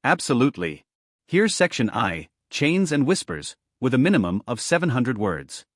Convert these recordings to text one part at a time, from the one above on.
Absolutely. Here's section I, chains and whispers, with a minimum of 700 words.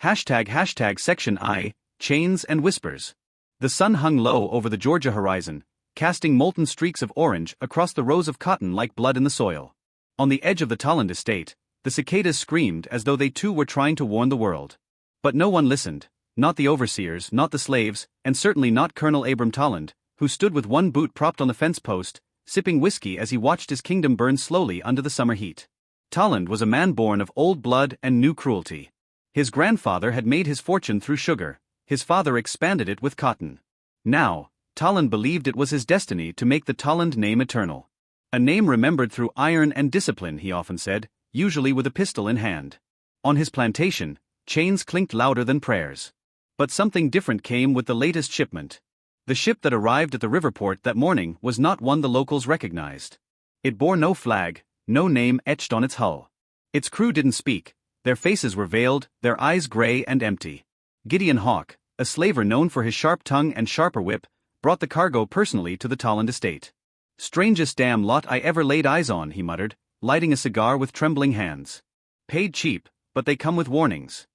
Hashtag section I, chains and whispers. The sun hung low over the Georgia horizon, casting molten streaks of orange across the rows of cotton like blood in the soil. On the edge of the Tolland estate, the cicadas screamed as though they too were trying to warn the world. But no one listened, not the overseers, not the slaves, and certainly not Colonel Abram Tolland, who stood with one boot propped on the fence post, sipping whiskey as he watched his kingdom burn slowly under the summer heat. Tolland was a man born of old blood and new cruelty. His grandfather had made his fortune through sugar, his father expanded it with cotton. Now, Tolland believed it was his destiny to make the Tolland name eternal. A name remembered through iron and discipline, he often said, usually with a pistol in hand. On his plantation, chains clinked louder than prayers. But something different came with the latest shipment. The ship that arrived at the riverport that morning was not one the locals recognized. It bore no flag, no name etched on its hull. Its crew didn't speak, their faces were veiled, their eyes gray and empty. Gideon Hawk, a slaver known for his sharp tongue and sharper whip, brought the cargo personally to the Tolland estate. "Strangest damn lot I ever laid eyes on," he muttered, lighting a cigar with trembling hands. "Paid cheap, but they come with warnings."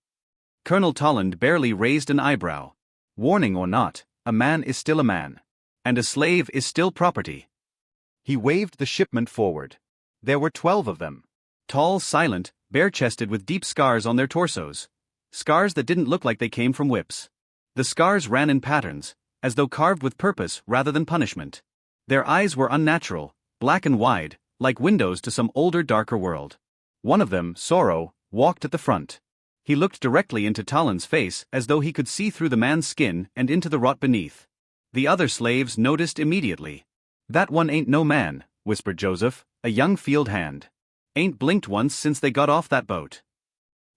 Colonel Tolland barely raised an eyebrow. Warning or not, a man is still a man. And a slave is still property. He waved the shipment forward. There were 12 of them. Tall, silent, bare-chested with deep scars on their torsos. Scars that didn't look like they came from whips. The scars ran in patterns, as though carved with purpose rather than punishment. Their eyes were unnatural, black and wide, like windows to some older, darker world. One of them, Sorrow, walked at the front. He looked directly into Tolland's face as though he could see through the man's skin and into the rot beneath. The other slaves noticed immediately. "That one ain't no man," whispered Joseph, a young field hand. "Ain't blinked once since they got off that boat."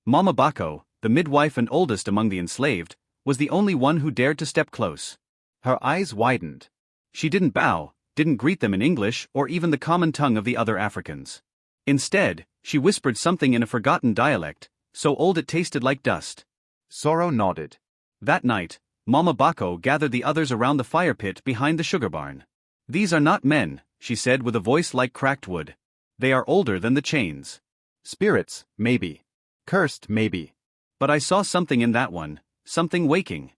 Mama Bacco, the midwife and oldest among the enslaved, was the only one who dared to step close. Her eyes widened. She didn't bow, didn't greet them in English or even the common tongue of the other Africans. Instead, she whispered something in a forgotten dialect, so old it tasted like dust. Sorrow nodded. That night, Mama Bacco gathered the others around the fire pit behind the sugar barn. "These are not men," she said with a voice like cracked wood. "They are older than the chains. Spirits, maybe. Cursed, maybe. But I saw something in that one, something waking."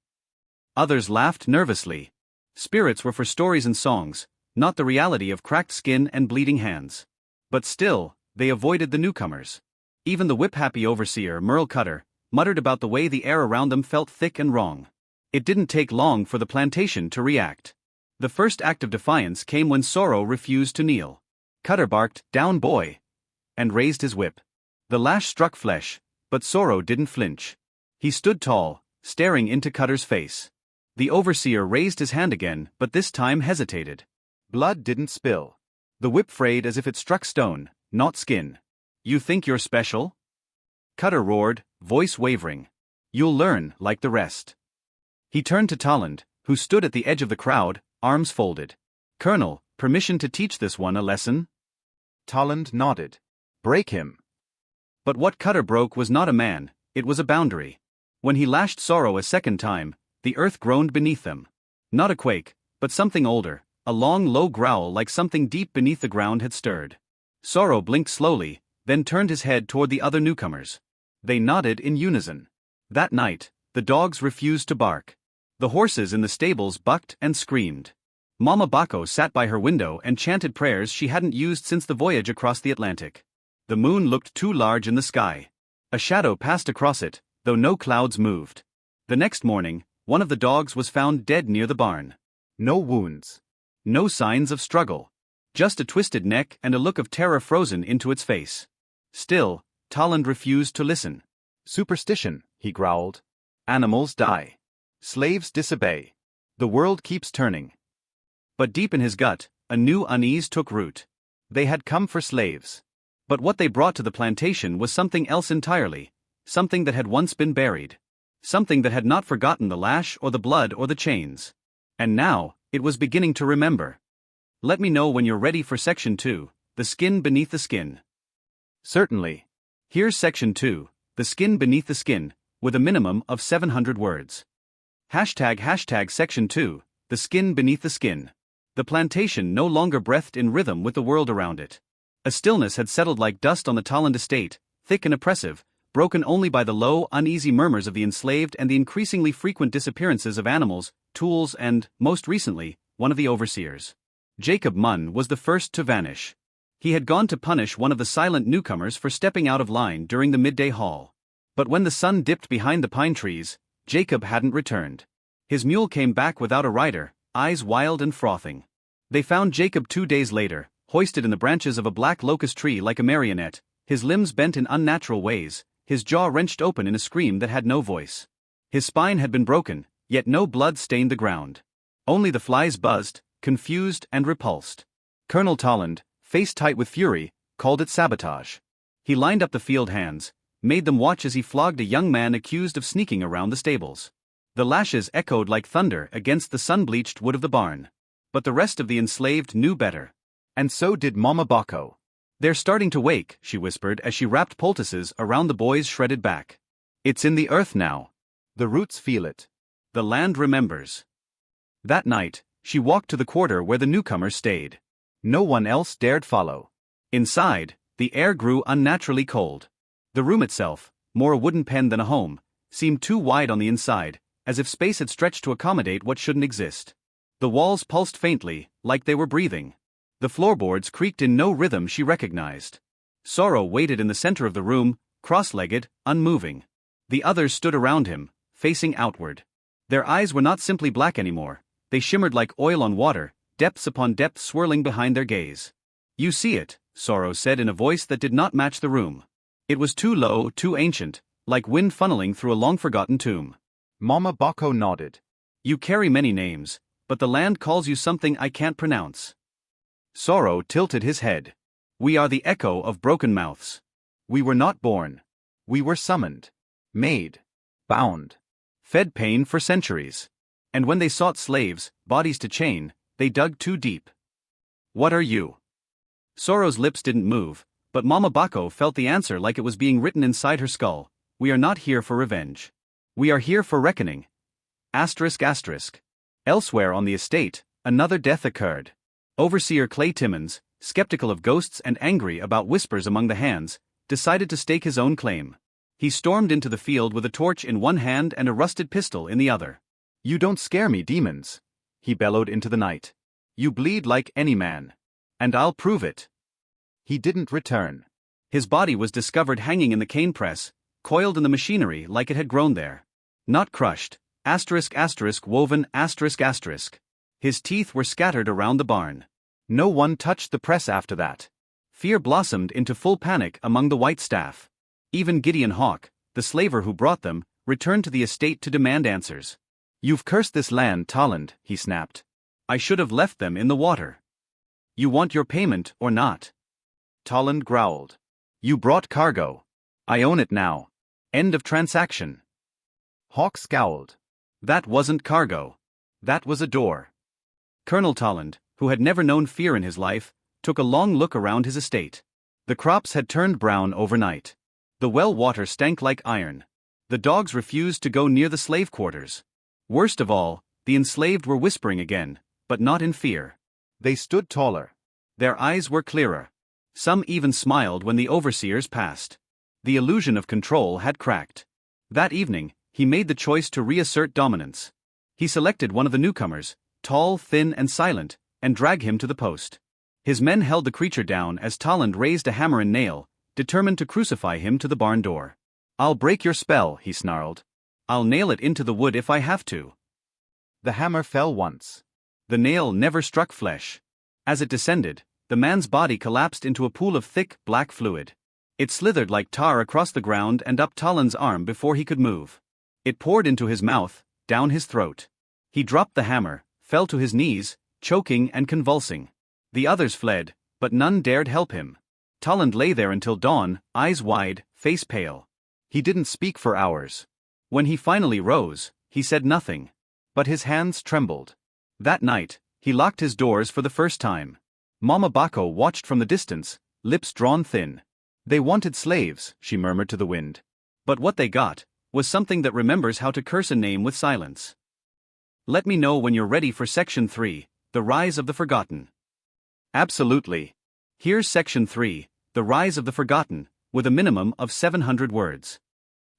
Others laughed nervously. Spirits were for stories and songs, not the reality of cracked skin and bleeding hands. But still, they avoided the newcomers. Even the whip-happy overseer, Merle Cutter, muttered about the way the air around them felt thick and wrong. It didn't take long for the plantation to react. The first act of defiance came when Sorrow refused to kneel. Cutter barked, "Down, boy!" and raised his whip. The lash struck flesh, but Sorrow didn't flinch. He stood tall, staring into Cutter's face. The overseer raised his hand again, but this time hesitated. Blood didn't spill. The whip frayed as if it struck stone, not skin. "You think you're special?" Cutter roared, voice wavering. "You'll learn, like the rest." He turned to Tolland, who stood at the edge of the crowd, arms folded. "Colonel, permission to teach this one a lesson?" Tolland nodded. "Break him." But what Cutter broke was not a man, it was a boundary. When he lashed Sorrow a second time, the earth groaned beneath them. Not a quake, but something older, a long low growl like something deep beneath the ground had stirred. Sorrow blinked slowly, then turned his head toward the other newcomers. They nodded in unison. That night, the dogs refused to bark. The horses in the stables bucked and screamed. Mama Bacco sat by her window and chanted prayers she hadn't used since the voyage across the Atlantic. The moon looked too large in the sky. A shadow passed across it, though no clouds moved. The next morning, one of the dogs was found dead near the barn. No wounds. No signs of struggle. Just a twisted neck and a look of terror frozen into its face. Still, Tolland refused to listen. "Superstition," he growled. "Animals die. Slaves disobey. The world keeps turning." But deep in his gut, a new unease took root. They had come for slaves. But what they brought to the plantation was something else entirely, something that had once been buried. Something that had not forgotten the lash or the blood or the chains. And now, it was beginning to remember. Let me know when you're ready for Section 2, The Skin Beneath the Skin. Certainly. Here's Section 2, The Skin Beneath the Skin, with a minimum of 700 words. Hashtag Section 2, The Skin Beneath the Skin. The plantation no longer breathed in rhythm with the world around it. A stillness had settled like dust on the Tolland estate, thick and oppressive, broken only by the low, uneasy murmurs of the enslaved and the increasingly frequent disappearances of animals, tools and, most recently, one of the overseers. Jacob Munn was the first to vanish. He had gone to punish one of the silent newcomers for stepping out of line during the midday haul. But when the sun dipped behind the pine trees, Jacob hadn't returned. His mule came back without a rider, eyes wild and frothing. They found Jacob 2 days later, hoisted in the branches of a black locust tree like a marionette, his limbs bent in unnatural ways, his jaw wrenched open in a scream that had no voice. His spine had been broken, yet no blood stained the ground. Only the flies buzzed, confused and repulsed. Colonel Tolland, face tight with fury, called it sabotage. He lined up the field hands, made them watch as he flogged a young man accused of sneaking around the stables. The lashes echoed like thunder against the sun-bleached wood of the barn. But the rest of the enslaved knew better. And so did Mama Bacco. "They're starting to wake," she whispered as she wrapped poultices around the boy's shredded back. "It's in the earth now. The roots feel it. The land remembers." That night, she walked to the quarter where the newcomers stayed. No one else dared follow. Inside, the air grew unnaturally cold. The room itself, more a wooden pen than a home, seemed too wide on the inside, as if space had stretched to accommodate what shouldn't exist. The walls pulsed faintly, like they were breathing. The floorboards creaked in no rhythm she recognized. Sorrow waited in the center of the room, cross-legged, unmoving. The others stood around him, facing outward. Their eyes were not simply black anymore, they shimmered like oil on water, depths upon depths swirling behind their gaze. "You see it," Sorrow said in a voice that did not match the room. It was too low, too ancient, like wind funneling through a long-forgotten tomb. Mama Bacco nodded. "You carry many names, but the land calls you something I can't pronounce." Sorrow tilted his head. "We are the echo of broken mouths. We were not born. We were summoned. Made. Bound. Fed pain for centuries. And when they sought slaves, bodies to chain, they dug too deep. What are you?" Sorrow's lips didn't move, but Mama Bacco felt the answer like it was being written inside her skull. "We are not here for revenge. We are here for reckoning." ***. Elsewhere on the estate, another death occurred. Overseer Clay Timmons, skeptical of ghosts and angry about whispers among the hands, decided to stake his own claim. He stormed into the field with a torch in one hand and a rusted pistol in the other. "You don't scare me, demons," he bellowed into the night. "You bleed like any man. And I'll prove it." He didn't return. His body was discovered hanging in the cane press, coiled in the machinery like it had grown there. Not crushed, woven, His teeth were scattered around the barn. No one touched the press after that. Fear blossomed into full panic among the white staff. Even Gideon Hawk, the slaver who brought them, returned to the estate to demand answers. "You've cursed this land, Tolland," he snapped. "I should have left them in the water. You want your payment or not?" Tolland growled. "You brought cargo. I own it now. End of transaction." Hawk scowled. "That wasn't cargo. That was a door." Colonel Tolland, who had never known fear in his life, took a long look around his estate. The crops had turned brown overnight. The well water stank like iron. The dogs refused to go near the slave quarters. Worst of all, the enslaved were whispering again, but not in fear. They stood taller. Their eyes were clearer. Some even smiled when the overseers passed. The illusion of control had cracked. That evening, he made the choice to reassert dominance. He selected one of the newcomers, tall, thin and silent, and dragged him to the post. His men held the creature down as Tolland raised a hammer and nail, determined to crucify him to the barn door. "I'll break your spell," he snarled. "I'll nail it into the wood if I have to." The hammer fell once. The nail never struck flesh. As it descended, the man's body collapsed into a pool of thick, black fluid. It slithered like tar across the ground and up Tolland's arm before he could move. It poured into his mouth, down his throat. He dropped the hammer, fell to his knees, choking and convulsing. The others fled, but none dared help him. Tolland lay there until dawn, eyes wide, face pale. He didn't speak for hours. When he finally rose, he said nothing. But his hands trembled. That night, he locked his doors for the first time. Mama Bacco watched from the distance, lips drawn thin. "They wanted slaves," she murmured to the wind. "But what they got was something that remembers how to curse a name with silence." Let me know when you're ready for Section 3, The Rise of the Forgotten. Absolutely. Here's Section 3, The Rise of the Forgotten, with a minimum of 700 words.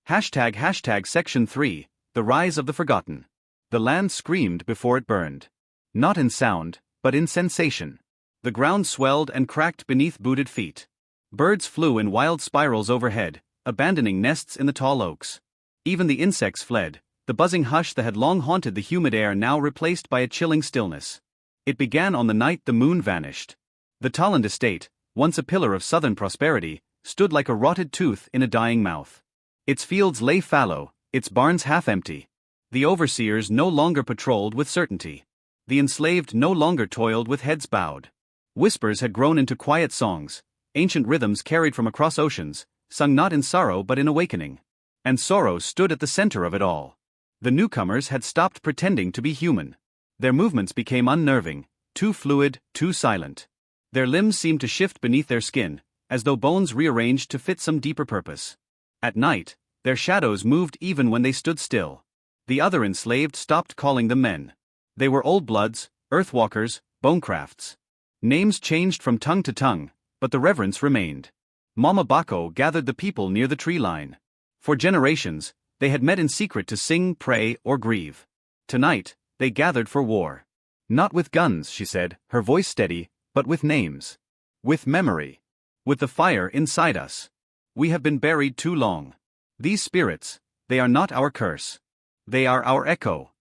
Hashtag Section 3, The Rise of the Forgotten. The land screamed before it burned. Not in sound, but in sensation. The ground swelled and cracked beneath booted feet. Birds flew in wild spirals overhead, abandoning nests in the tall oaks. Even the insects fled, the buzzing hush that had long haunted the humid air now replaced by a chilling stillness. It began on the night the moon vanished. The Tolland estate, once a pillar of southern prosperity, stood like a rotted tooth in a dying mouth. Its fields lay fallow, its barns half-empty. The overseers no longer patrolled with certainty. The enslaved no longer toiled with heads bowed. Whispers had grown into quiet songs, ancient rhythms carried from across oceans, sung not in sorrow but in awakening. And sorrow stood at the center of it all. The newcomers had stopped pretending to be human. Their movements became unnerving, too fluid, too silent. Their limbs seemed to shift beneath their skin, as though bones rearranged to fit some deeper purpose. At night, their shadows moved even when they stood still. The other enslaved stopped calling them men. They were old bloods, earthwalkers, bonecrafts. Names changed from tongue to tongue, but the reverence remained. Mama Bako gathered the people near the tree line. For generations, they had met in secret to sing, pray, or grieve. Tonight, they gathered for war. Not with guns, she said, her voice steady, but with names. With memory. With the fire inside us. We have been buried too long. These spirits, they are not our curse. They are our echo.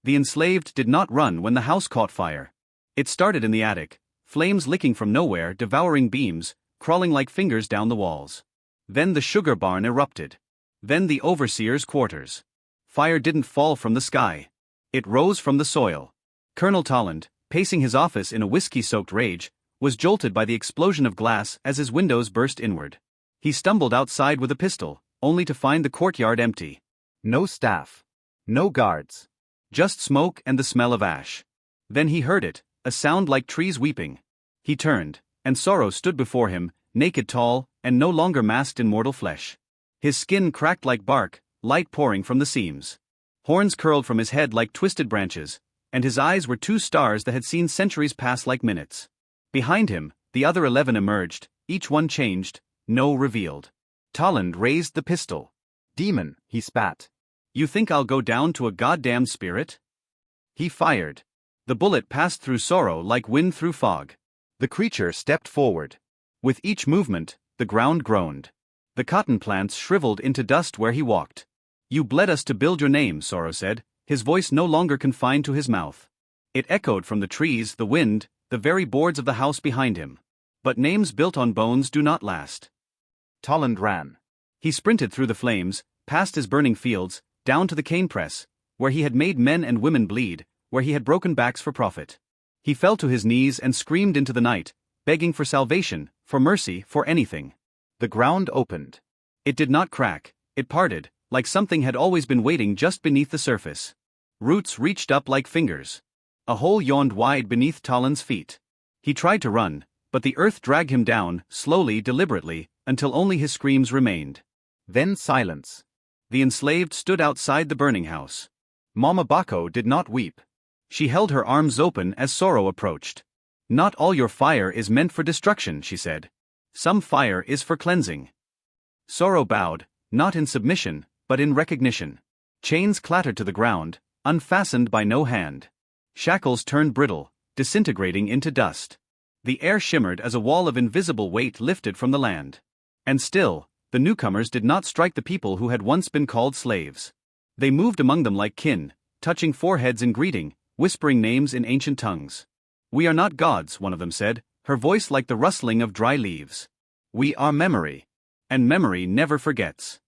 The enslaved did not run when the house caught fire. It started in the attic, flames licking from nowhere, devouring beams, crawling like fingers down the walls. Then the sugar barn erupted. Then the overseer's quarters. Fire didn't fall from the sky. It rose from the soil. Colonel Tolland, pacing his office in a whiskey-soaked rage, was jolted by the explosion of glass as his windows burst inward. He stumbled outside with a pistol, only to find the courtyard empty. No staff. No guards. Just smoke and the smell of ash. Then he heard it, a sound like trees weeping. He turned, and sorrow stood before him, naked, tall, and no longer masked in mortal flesh. His skin cracked like bark, light pouring from the seams. Horns curled from his head like twisted branches, and his eyes were two stars that had seen centuries pass like minutes. Behind him, the other 11 emerged, each one changed, no revealed. Tolland raised the pistol. "Demon," he spat. "You think I'll go down to a goddamn spirit?" He fired. The bullet passed through sorrow like wind through fog. The creature stepped forward. With each movement, the ground groaned. The cotton plants shriveled into dust where he walked. "You bled us to build your name," Sorrow said, his voice no longer confined to his mouth. It echoed from the trees, the wind, the very boards of the house behind him. But names built on bones do not last. Tolland ran. He sprinted through the flames, past his burning fields, down to the cane press, where he had made men and women bleed, where he had broken backs for profit. He fell to his knees and screamed into the night, begging for salvation, for mercy, for anything. The ground opened. It did not crack, it parted, like something had always been waiting just beneath the surface. Roots reached up like fingers. A hole yawned wide beneath Tolland's feet. He tried to run, but the earth dragged him down, slowly, deliberately, until only his screams remained. Then silence. The enslaved stood outside the burning house. Mama Bako did not weep. She held her arms open as sorrow approached. "Not all your fire is meant for destruction," she said. "Some fire is for cleansing." Sorrow bowed, not in submission, but in recognition. Chains clattered to the ground, unfastened by no hand. Shackles turned brittle, disintegrating into dust. The air shimmered as a wall of invisible weight lifted from the land. And still, the newcomers did not strike the people who had once been called slaves. They moved among them like kin, touching foreheads in greeting, whispering names in ancient tongues. "We are not gods," one of them said, her voice like the rustling of dry leaves. "We are memory. And memory never forgets."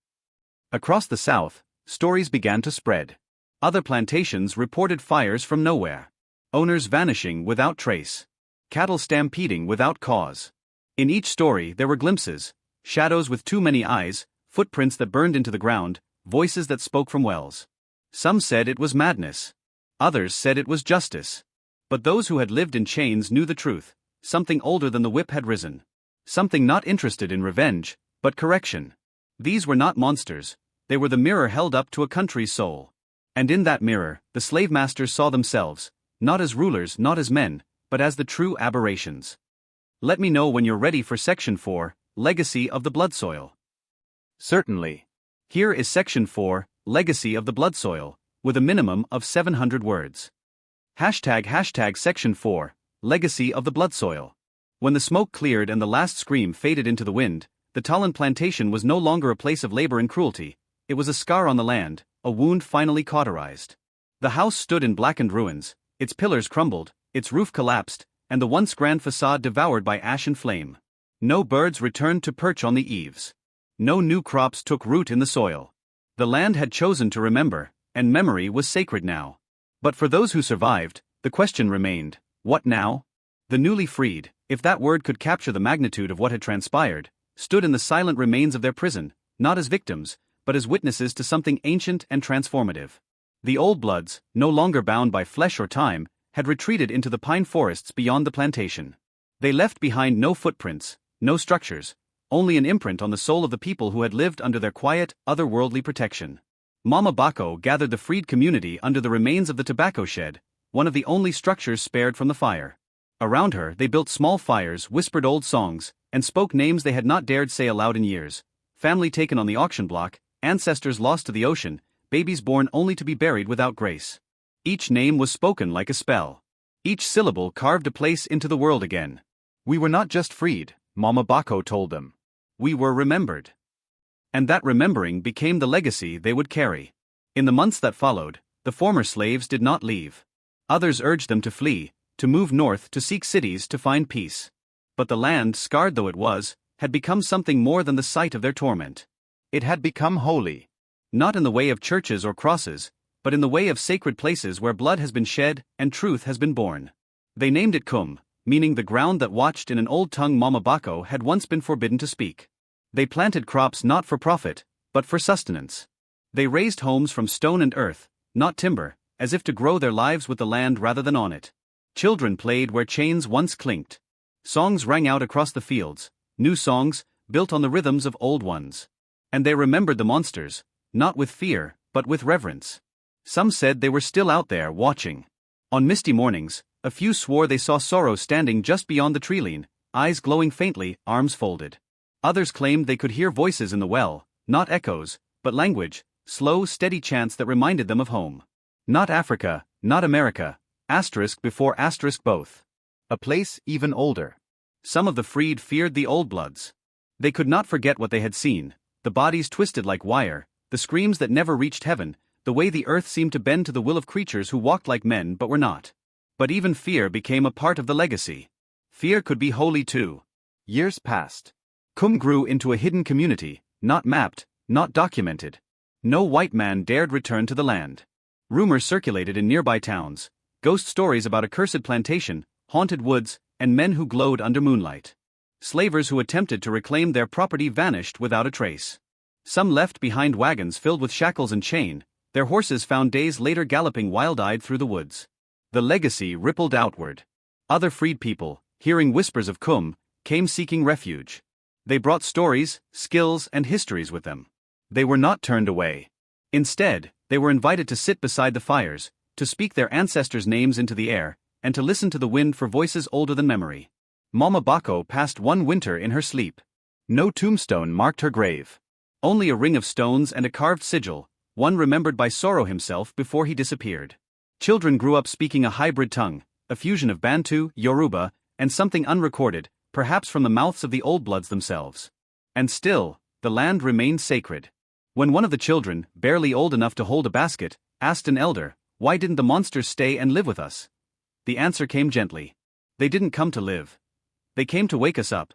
Across the south, stories began to spread. Other plantations reported fires from nowhere. Owners vanishing without trace. Cattle stampeding without cause. In each story there were glimpses, shadows with too many eyes, footprints that burned into the ground, voices that spoke from wells. Some said it was madness. Others said it was justice. But those who had lived in chains knew the truth. Something older than the whip had risen. Something not interested in revenge, but correction. These were not monsters. They were the mirror held up to a country's soul. And in that mirror, the slave masters saw themselves, not as rulers, not as men, but as the true aberrations. Let me know when you're ready for Section 4, Legacy of the Blood Soil. Certainly. Here is Section 4, Legacy of the Blood Soil, with a minimum of 700 words. Hashtag Section 4, Legacy of the Blood Soil. When the smoke cleared and the last scream faded into the wind, the Talon plantation was no longer a place of labor and cruelty, it was a scar on the land, a wound finally cauterized. The house stood in blackened ruins, its pillars crumbled, its roof collapsed, and the once grand facade devoured by ash and flame. No birds returned to perch on the eaves. No new crops took root in the soil. The land had chosen to remember, and memory was sacred now. But for those who survived, the question remained, what now? The newly freed, if that word could capture the magnitude of what had transpired, stood in the silent remains of their prison, not as victims, but as witnesses to something ancient and transformative. The old bloods, no longer bound by flesh or time, had retreated into the pine forests beyond the plantation. They left behind no footprints, no structures, only an imprint on the soul of the people who had lived under their quiet, otherworldly protection. Mama Bako gathered the freed community under the remains of the tobacco shed, one of the only structures spared from the fire. Around her they built small fires, whispered old songs, and spoke names they had not dared say aloud in years. Family taken on the auction block, ancestors lost to the ocean, babies born only to be buried without grace. Each name was spoken like a spell. Each syllable carved a place into the world again. We were not just freed, Mama Bako told them. We were remembered. And that remembering became the legacy they would carry. In the months that followed, the former slaves did not leave. Others urged them to flee, to move north, to seek cities, to find peace. But the land, scarred though it was, had become something more than the site of their torment. It had become holy. Not in the way of churches or crosses, but in the way of sacred places where blood has been shed and truth has been born. They named it Kum, meaning the ground that watched in an old tongue Mama Bako had once been forbidden to speak. They planted crops not for profit, but for sustenance. They raised homes from stone and earth, not timber, as if to grow their lives with the land rather than on it. Children played where chains once clinked. Songs rang out across the fields, new songs, built on the rhythms of old ones. And they remembered the monsters, not with fear, but with reverence. Some said they were still out there, watching. On misty mornings, a few swore they saw sorrow standing just beyond the treeline, eyes glowing faintly, arms folded. Others claimed they could hear voices in the well, not echoes, but language, slow, steady chants that reminded them of home. Not Africa, not America, asterisk before asterisk both. A place even older. Some of the freed feared the old bloods. They could not forget what they had seen, the bodies twisted like wire, the screams that never reached heaven, the way the earth seemed to bend to the will of creatures who walked like men but were not. But even fear became a part of the legacy. Fear could be holy too. Years passed. Kum grew into a hidden community, not mapped, not documented. No white man dared return to the land. Rumors circulated in nearby towns, ghost stories about a cursed plantation, haunted woods, and men who glowed under moonlight. Slavers who attempted to reclaim their property vanished without a trace. Some left behind wagons filled with shackles and chain, their horses found days later galloping wild-eyed through the woods. The legacy rippled outward. Other freed people, hearing whispers of Kum, came seeking refuge. They brought stories, skills, and histories with them. They were not turned away. Instead, they were invited to sit beside the fires, to speak their ancestors' names into the air, and to listen to the wind for voices older than memory. Mama Bako passed one winter in her sleep. No tombstone marked her grave. Only a ring of stones and a carved sigil, one remembered by Sorrow himself before he disappeared. Children grew up speaking a hybrid tongue, a fusion of Bantu, Yoruba, and something unrecorded, perhaps from the mouths of the old bloods themselves. And still, the land remained sacred. When one of the children, barely old enough to hold a basket, asked an elder, "Why didn't the monsters stay and live with us?" The answer came gently. They didn't come to live. They came to wake us up.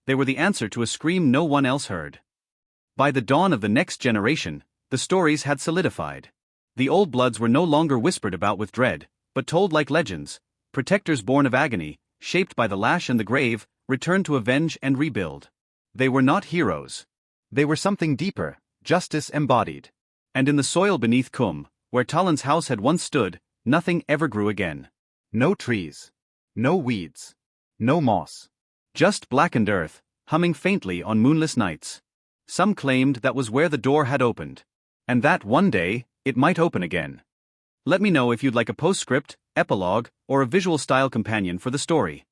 They were the answer to a scream no one else heard. By the dawn of the next generation, the stories had solidified. The old bloods were no longer whispered about with dread, but told like legends, protectors born of agony, shaped by the lash and the grave, returned to avenge and rebuild. They were not heroes. They were something deeper, justice embodied. And in the soil beneath Kum, where Talon's house had once stood, nothing ever grew again. No trees. No weeds. No moss. Just blackened earth, humming faintly on moonless nights. Some claimed that was where the door had opened. And that one day, it might open again. Let me know if you'd like a postscript, epilogue, or a visual style companion for the story.